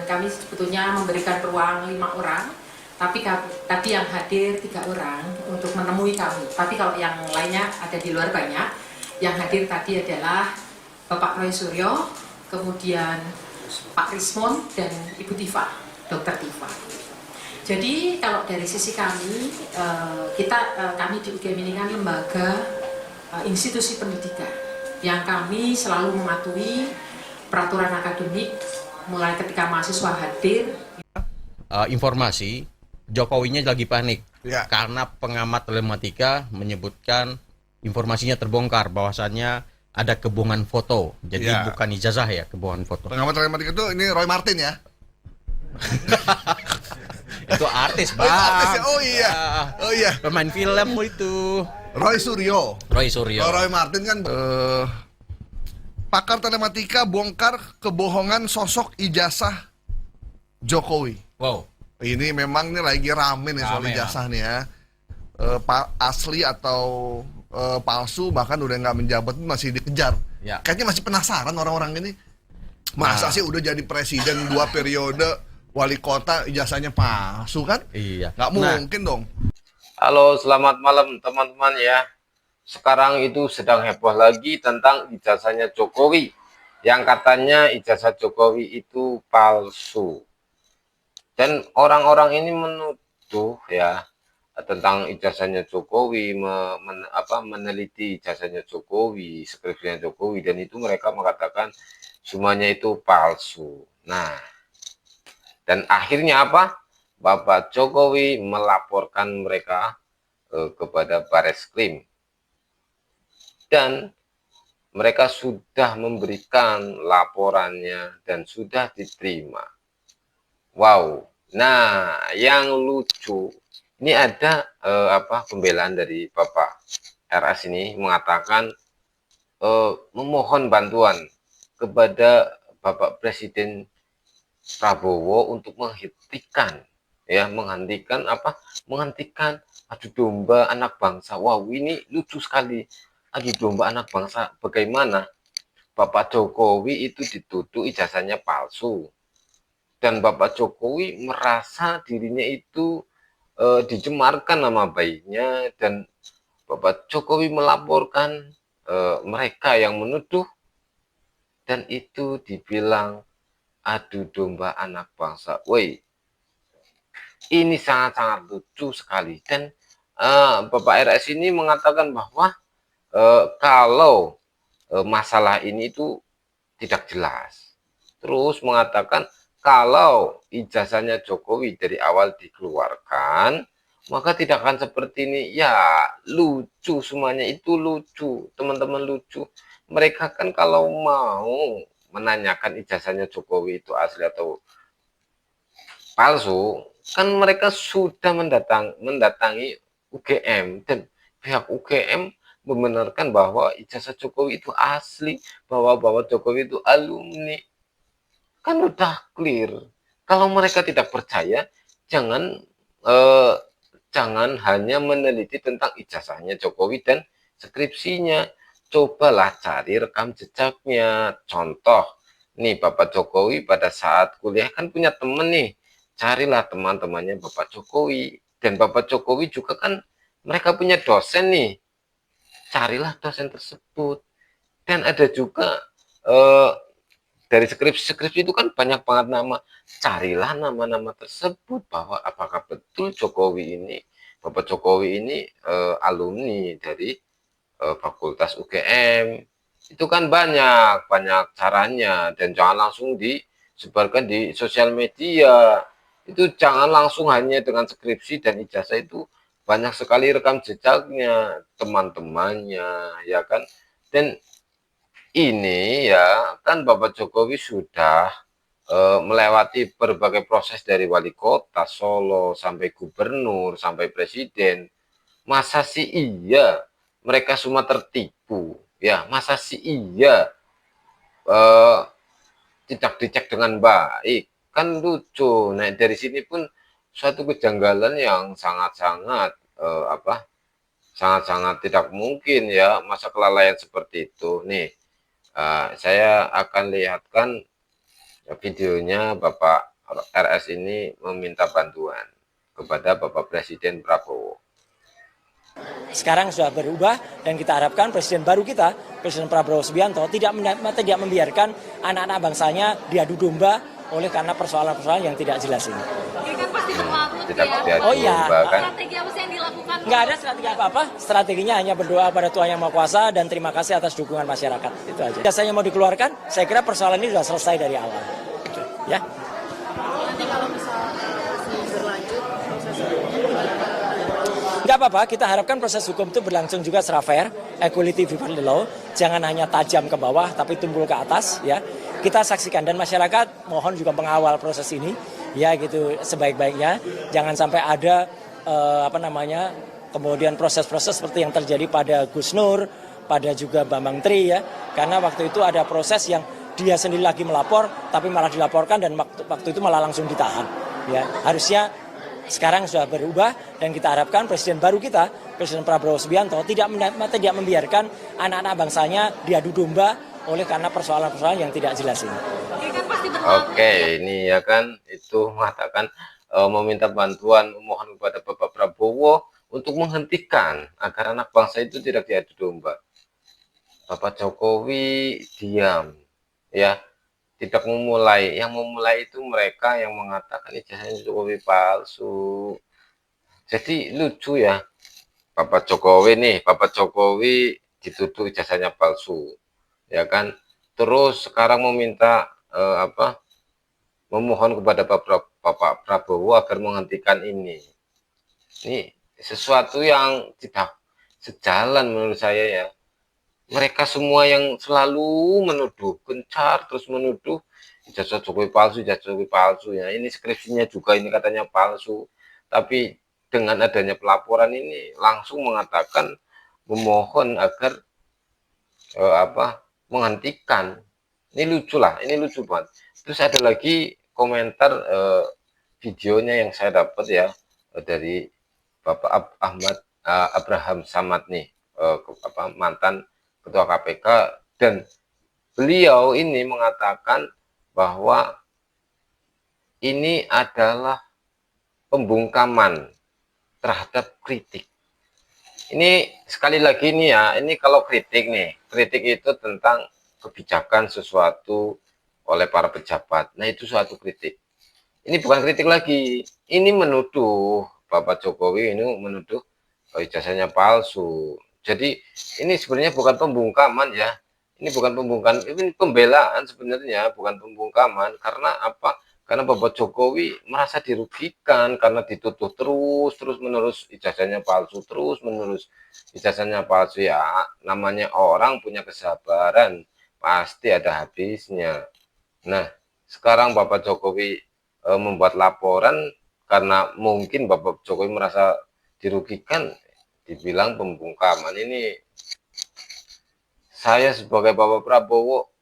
kami sebetulnya memberikan ruang 5 orang, tapi tadi yang hadir 3 orang untuk menemui kami. Tapi kalau yang lainnya ada di luar banyak. Yang hadir tadi adalah Bapak Roy Suryo, kemudian Pak Rismon dan Ibu Tifa, Dr. Tifa. Jadi kalau dari sisi kami, kami di UGM ini kan lembaga institusi pendidikan yang kami selalu mematuhi peraturan akademik mulai ketika mahasiswa hadir. Informasi Jokowinya lagi panik ya, karena pengamat telematika menyebutkan informasinya terbongkar bahwasannya ada kebohongan foto. Jadi ya. bukan ijazah ya, kebohongan foto. Pengamat telematika itu ini Roy Martin ya. Itu artis, Bang. Artis ya? Oh iya. Oh iya. Pemain film itu. Roy Suryo. Roy Martin kan pakar telematika bongkar kebohongan sosok ijazah Jokowi. Wow. Ini memang nih lagi rame nih soal ijazah nih ya. Asli atau palsu, bahkan udah nggak menjabat masih dikejar. Ya. Kayaknya masih penasaran orang-orang ini. Masa sih udah jadi presiden 2 periode, wali kota ijazahnya palsu kan? Iya. Nggak mungkin dong. Halo, selamat malam teman-teman ya. Sekarang itu sedang heboh lagi tentang ijazahnya Jokowi. Yang katanya ijazah Jokowi itu palsu. Dan orang-orang ini menuduh ya tentang ijazahnya Jokowi, meneliti ijazahnya Jokowi, skripsinya Jokowi, dan itu mereka mengatakan semuanya itu palsu. Nah, dan akhirnya apa? Bapak Jokowi melaporkan mereka kepada Bareskrim, dan mereka sudah memberikan laporannya dan sudah diterima. Wow. Nah, yang lucu ini ada pembelaan dari Bapak RS ini mengatakan memohon bantuan kepada Bapak Presiden Prabowo untuk menghentikan adu domba anak bangsa. Wow, ini lucu sekali. Adu domba anak bangsa bagaimana? Bapak Jokowi itu dituduh ijazahnya palsu. Dan Bapak Jokowi merasa dirinya itu dicemarkan nama baiknya, dan Bapak Jokowi melaporkan mereka yang menuduh, dan itu dibilang adu domba anak bangsa. Woi, ini sangat-sangat lucu sekali. Dan Bapak RS ini mengatakan bahwa kalau masalah ini itu tidak jelas. Terus mengatakan kalau ijazahnya Jokowi dari awal dikeluarkan, maka tidak akan seperti ini. Ya, lucu, semuanya itu lucu, teman-teman, lucu. Mereka kan kalau mau menanyakan ijazahnya Jokowi itu asli atau palsu, kan mereka sudah mendatangi UGM, dan pihak UGM membenarkan bahwa ijazah Jokowi itu asli, bahwa Jokowi itu alumni. Kan udah clear. Kalau mereka tidak percaya, jangan hanya meneliti tentang ijazahnya Jokowi dan skripsinya. Cobalah cari rekam jejaknya. Contoh, nih Bapak Jokowi pada saat kuliah kan punya temen nih. Carilah teman-temannya Bapak Jokowi. Dan Bapak Jokowi juga kan mereka punya dosen nih. Carilah dosen tersebut. Dan ada juga dari skripsi itu kan banyak banget nama. Carilah nama-nama tersebut, bahwa apakah betul Bapak Jokowi ini alumni dari Fakultas UGM. Itu kan banyak caranya, dan jangan langsung disebarkan di sosial media. Itu jangan langsung hanya dengan skripsi dan ijazah, itu banyak sekali rekam jejaknya, teman-temannya, ya kan. Dan ini ya kan Bapak Jokowi sudah melewati berbagai proses dari wali kota Solo sampai gubernur sampai presiden. Masa sih iya mereka semua tertipu ya? Masa sih iya tidak dicek dengan baik? Kan lucu. Nah, dari sini pun suatu kejanggalan yang sangat-sangat sangat-sangat tidak mungkin ya, masa kelalaian seperti itu. Nih, saya akan lihatkan videonya Bapak RS ini meminta bantuan kepada Bapak Presiden Prabowo. Sekarang sudah berubah dan kita harapkan Presiden baru kita, Presiden Prabowo Subianto, tidak membiarkan anak-anak bangsanya diadu domba oleh karena persoalan-persoalan yang tidak jelas ini. Ini kan pasti berlarut Tidak ya. diadu Oh iya. domba, kan? Strategi apa sih yang dilakukan? Nggak ada strategi apa-apa, strateginya hanya berdoa pada Tuhan Yang Maha Kuasa dan terima kasih atas dukungan masyarakat, itu aja. Biasanya mau dikeluarkan, saya kira persoalan ini sudah selesai dari awal. Ya. Nanti kalau misalnya masih berlanjut proses Nggak apa-apa, kita harapkan proses hukum itu berlangsung juga secara fair, equality before the law, jangan hanya tajam ke bawah tapi tumpul ke atas, ya. Kita saksikan dan masyarakat mohon juga mengawal proses ini, ya gitu sebaik-baiknya, jangan sampai ada kemudian proses-proses seperti yang terjadi pada Gus Nur, pada juga Bambang Tri, ya, karena waktu itu ada proses yang dia sendiri lagi melapor, tapi malah dilaporkan dan waktu itu malah langsung ditahan, ya. Harusnya sekarang sudah berubah dan kita harapkan Presiden baru kita, Presiden Prabowo Subianto, tidak membiarkan anak-anak bangsanya diadu domba oleh karena persoalan-persoalan yang tidak jelas ini. Ini kan pasti berlarut. Oke, ini ya kan itu mengatakan meminta bantuan, memohon kepada Bapak Prabowo untuk menghentikan agar anak bangsa itu tidak diadu domba. Bapak Jokowi diam, ya, tidak memulai. Yang memulai itu mereka yang mengatakan ijazahnya Jokowi palsu. Jadi lucu ya, Bapak Jokowi dituduh ijazahnya palsu, ya kan. Terus sekarang meminta memohon kepada Bapak Prabowo agar menghentikan ini. Ini sesuatu yang tidak sejalan menurut saya, ya. Mereka semua yang selalu menuduh, gencar terus menuduh ijazah Jokowi palsu, ya. Ini skripsinya juga ini katanya palsu. Tapi dengan adanya pelaporan ini langsung mengatakan memohon agar menghentikan. Ini lucu banget. Terus ada lagi komentar videonya yang saya dapat, ya, dari Bapak Abraham Samad nih, mantan Ketua KPK, dan beliau ini mengatakan bahwa ini adalah pembungkaman terhadap kritik. Ini sekali lagi nih ya, ini kalau kritik itu tentang kebijakan sesuatu oleh para pejabat. Nah, itu suatu kritik. Ini bukan kritik lagi, ini menuduh Bapak Jokowi, ini menuduh ijazahnya palsu. Jadi ini sebenarnya bukan pembungkaman, ya. Ini bukan pembungkaman, ini pembelaan sebenarnya, bukan pembungkaman. Karena apa? Karena Bapak Jokowi merasa dirugikan karena dituduh terus-menerus ijazahnya palsu, ya. Namanya orang punya kesabaran, pasti ada habisnya. Nah, sekarang Bapak Jokowi membuat laporan karena mungkin Bapak Jokowi merasa dirugikan, dibilang pembungkaman. Ini saya sebagai Bapak Prabowo,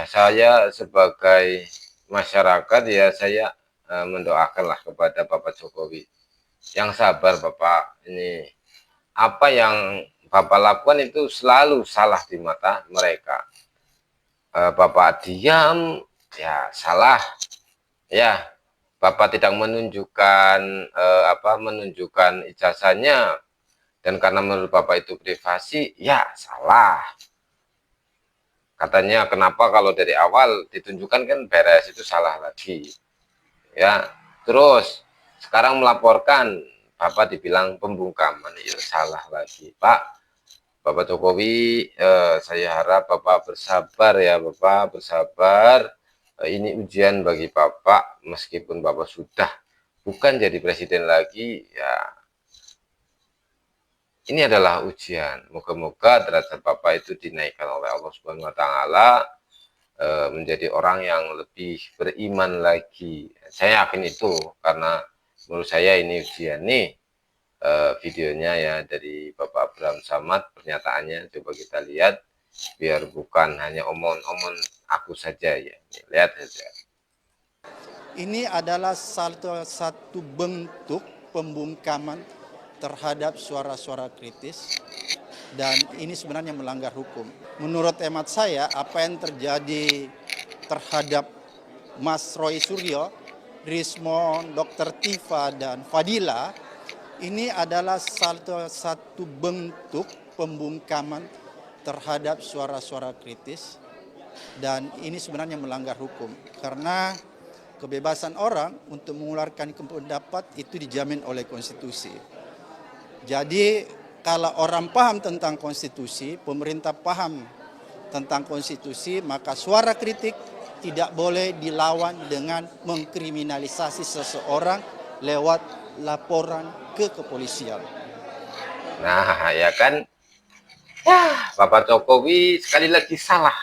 saya sebagai masyarakat, ya, saya mendoakanlah kepada Bapak Jokowi yang sabar, Bapak. Ini apa yang Bapak lakukan itu selalu salah di mata mereka. Bapak diam, ya salah, ya. Bapak tidak menunjukkan menunjukkan ijazahnya, dan karena menurut Bapak itu privasi, ya salah. Katanya kenapa kalau dari awal ditunjukkan kan beres, itu salah lagi. Ya, terus sekarang melaporkan Bapak dibilang pembungkaman, ya salah lagi, Pak. Bapak Jokowi, saya harap Bapak bersabar, ya, Bapak bersabar. Ini ujian bagi Bapak, meskipun Bapak sudah bukan jadi presiden lagi, ya. Ini adalah ujian. Moga-moga derajat Bapak itu dinaikkan oleh Allah Subhanahu wa Ta'ala, menjadi orang yang lebih beriman lagi. Saya yakin itu, karena menurut saya ini ujian nih. Videonya, ya, dari Bapak Abraham Samad, pernyataannya coba kita lihat, biar bukan hanya omong-omong aku saja, ya. Lihat saja. Ini adalah satu bentuk pembungkaman terhadap suara-suara kritis, dan ini sebenarnya melanggar hukum. Menurut hemat saya, apa yang terjadi terhadap Mas Roy Suryo Rismon, Dr. Tifa, dan Fadila, ini adalah satu bentuk pembungkaman terhadap suara-suara kritis, dan ini sebenarnya melanggar hukum karena kebebasan orang untuk mengeluarkan pendapat itu dijamin oleh konstitusi. Jadi kalau orang paham tentang konstitusi, pemerintah paham tentang konstitusi, maka suara kritik tidak boleh dilawan dengan mengkriminalisasi seseorang lewat laporan ke kepolisian. Nah, ya kan, Bapak Jokowi sekali lagi salah.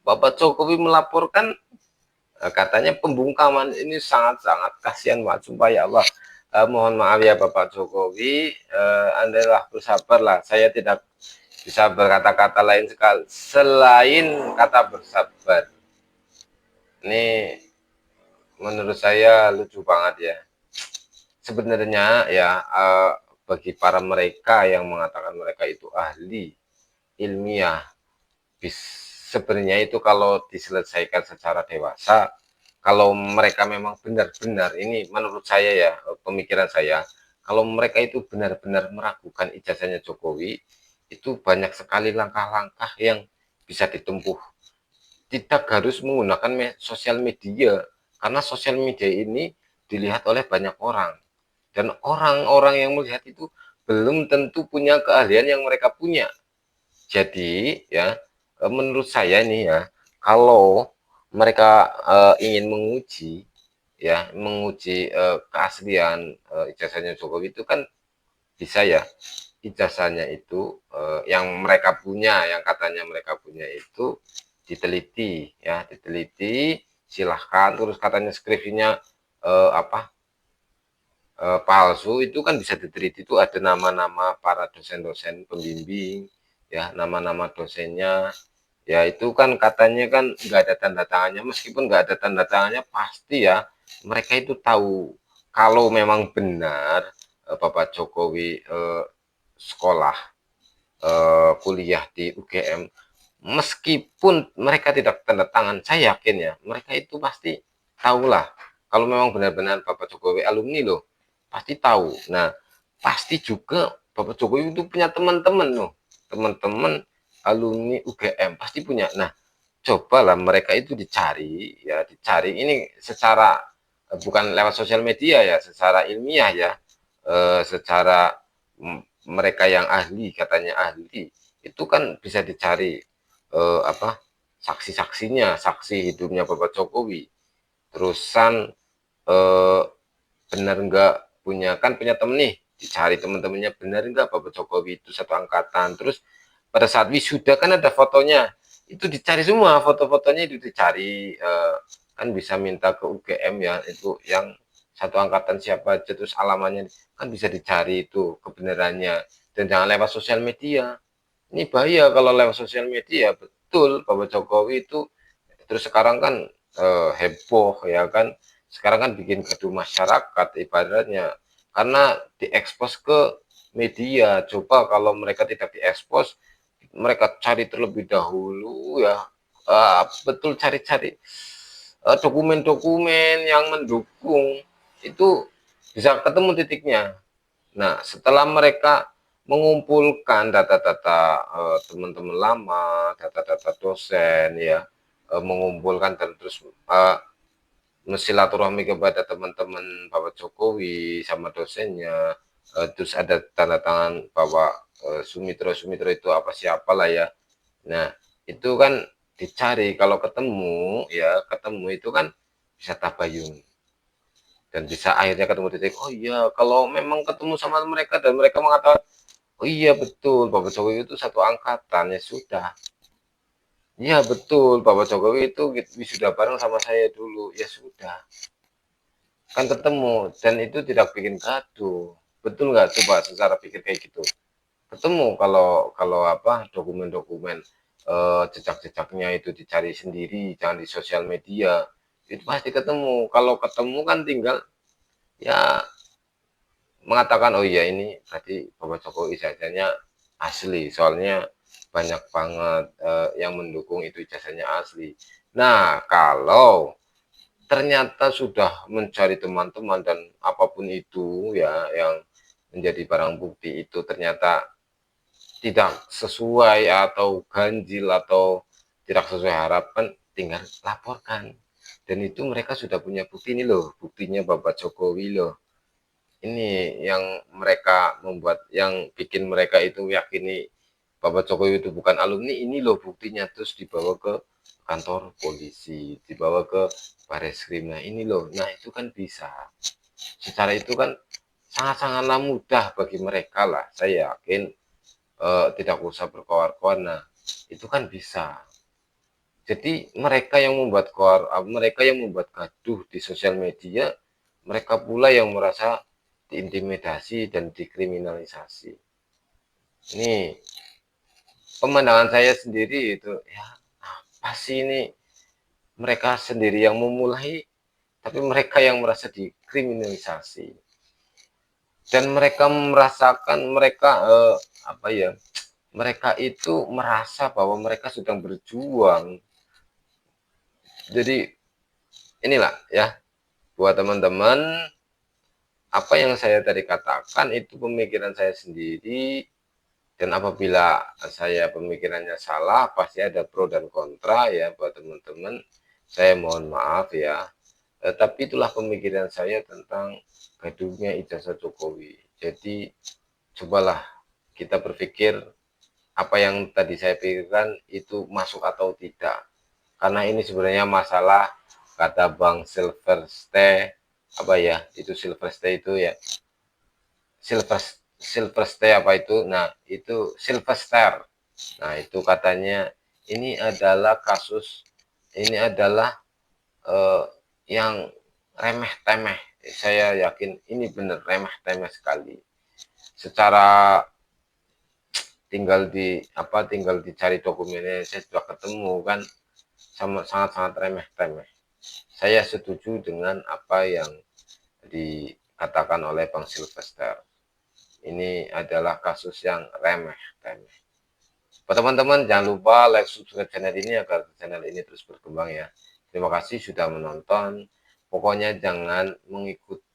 Bapak Jokowi melaporkan katanya pembungkaman. Ini sangat-sangat kasihan banget, sumpah ya Allah. Mohon maaf ya Bapak Jokowi, Anda bersabarlah. Saya tidak bisa berkata-kata lain sekali selain kata bersabar. Ini menurut saya lucu banget ya. Sebenarnya ya, bagi para mereka yang mengatakan mereka itu ahli ilmiah, sebenarnya itu kalau diselesaikan secara dewasa, kalau mereka memang benar-benar, ini menurut saya ya, pemikiran saya, kalau mereka itu benar-benar meragukan ijazahnya Jokowi, itu banyak sekali langkah-langkah yang bisa ditempuh. Tidak harus menggunakan sosial media, karena sosial media ini dilihat oleh banyak orang, dan orang-orang yang melihat itu belum tentu punya keahlian yang mereka punya. Jadi ya, menurut saya nih ya, kalau mereka ingin menguji ya, menguji keaslian ijazahnya Jokowi, itu kan bisa ya, ijazahnya itu yang mereka punya, yang katanya mereka punya itu diteliti ya, diteliti, silahkan. Terus katanya skripsinya palsu, itu kan bisa diteliti, itu ada nama-nama para dosen-dosen pembimbing ya, nama-nama dosennya ya, itu kan katanya kan nggak ada tanda tangannya. Meskipun nggak ada tanda tangannya, pasti ya mereka itu tahu kalau memang benar Bapak Jokowi sekolah kuliah di UGM. Meskipun mereka tidak tanda tangan, saya yakin ya mereka itu pasti tahulah kalau memang benar-benar Bapak Jokowi alumni loh, pasti tahu. Nah, pasti juga Bapak Jokowi itu punya teman-teman loh, teman-teman alumni UGM pasti punya. Nah, cobalah mereka itu dicari ya, dicari ini secara bukan lewat sosial media ya, secara ilmiah ya, secara mereka yang ahli, katanya ahli, itu kan bisa dicari saksi-saksinya, saksi hidupnya Bapak Jokowi. Terusan benar nggak, punya temen nih, dicari teman-temannya, benar nggak Bapak Jokowi itu satu angkatan. Terus pada saat wisuda kan ada fotonya, itu dicari semua, foto-fotonya itu dicari, kan bisa minta ke UGM ya, itu yang satu angkatan siapa aja, terus alamannya kan bisa dicari itu kebenarannya. Dan jangan lewat sosial media, ini bahaya kalau lewat sosial media. Betul, Bapak Jokowi itu terus sekarang kan heboh ya kan, sekarang kan bikin gaduh masyarakat ibaratnya, karena diekspos ke media. Coba kalau mereka tidak diekspos, mereka cari terlebih dahulu ya, betul, cari-cari dokumen-dokumen yang mendukung, itu bisa ketemu titiknya. Nah, setelah mereka mengumpulkan data-data teman-teman lama, data-data dosen ya, mengumpulkan dan terus silaturahmi kepada teman-teman Bapak Jokowi sama dosennya, terus ada tanda tangan bahwa Sumitro itu apa siapalah ya. Nah, itu kan dicari, kalau ketemu ya, ketemu itu kan bisa tabayun dan bisa akhirnya ketemu titik, oh iya, kalau memang ketemu sama mereka dan mereka mengatakan oh iya betul Bapak Jokowi itu satu angkatan, ya sudah. Iya betul Bapak Jokowi itu wisuda bareng sama saya dulu, ya sudah. Kan ketemu dan itu tidak bikin gaduh. Betul nggak coba secara pikir kayak gitu? Ketemu, kalau dokumen-dokumen jejak-jejaknya itu dicari sendiri, jangan di sosial media, itu pasti ketemu. Kalau ketemu kan tinggal ya mengatakan oh iya ini berarti Bapak Jokowi ijazahnya asli, soalnya banyak banget yang mendukung itu ijazahnya asli. Nah, kalau ternyata sudah mencari teman-teman dan apapun itu ya yang menjadi barang bukti itu ternyata tidak sesuai atau ganjil atau tidak sesuai harapan, tinggal laporkan. Dan itu mereka sudah punya bukti ini loh, buktinya Bapak Jokowi loh. Ini yang mereka membuat, yang bikin mereka itu yakini Bapak Jokowi itu bukan alumni, ini loh buktinya. Terus dibawa ke kantor polisi, dibawa ke Bareskrim. Nah ini loh, nah itu kan bisa. Secara itu kan sangat-sangatlah mudah bagi mereka lah, saya yakin tidak usah berkoar-koar. Nah itu kan bisa. Jadi mereka yang membuat mereka yang membuat gaduh di sosial media, mereka pula yang merasa diintimidasi dan dikriminalisasi. Ini pemandangan saya sendiri itu, ya apa sih ini, mereka sendiri yang memulai, tapi mereka yang merasa dikriminalisasi. Dan mereka merasakan, mereka itu merasa bahwa mereka sedang berjuang. Jadi inilah ya, buat teman-teman, apa yang saya tadi katakan itu pemikiran saya sendiri, dan apabila saya pemikirannya salah pasti ada pro dan kontra ya buat teman-teman, saya mohon maaf ya. Tapi itulah pemikiran saya tentang gaduhnya ijazah Jokowi. Jadi cobalah kita berpikir apa yang tadi saya pikirkan itu masuk atau tidak, karena ini sebenarnya masalah, kata Bang Silverste, apa ya itu Silverste itu ya, Silverste apa itu, nah itu Sylvester, nah itu katanya ini adalah kasus, ini adalah yang remeh-temeh. Saya yakin ini benar remeh-temeh sekali. Secara tinggal dicari dokumennya, saya sudah ketemu kan, sama sangat-sangat remeh-temeh. Saya setuju dengan apa yang dikatakan oleh Bang Sylvester. Ini adalah kasus yang remeh-temeh. Buat teman-teman jangan lupa like, subscribe channel ini agar channel ini terus berkembang ya. Terima kasih sudah menonton. Pokoknya jangan mengikut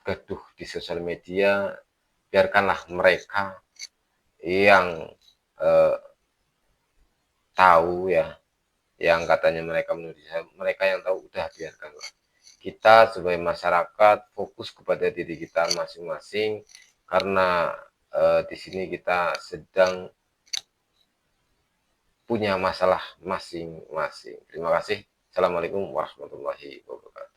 gaduh di sosial media, biarkanlah mereka yang tahu ya, yang katanya mereka menulis, mereka yang tahu, udah biarkanlah. Kita sebagai masyarakat fokus kepada diri kita masing-masing, karena di sini kita sedang punya masalah masing-masing. Terima kasih. Assalamualaikum warahmatullahi wabarakatuh.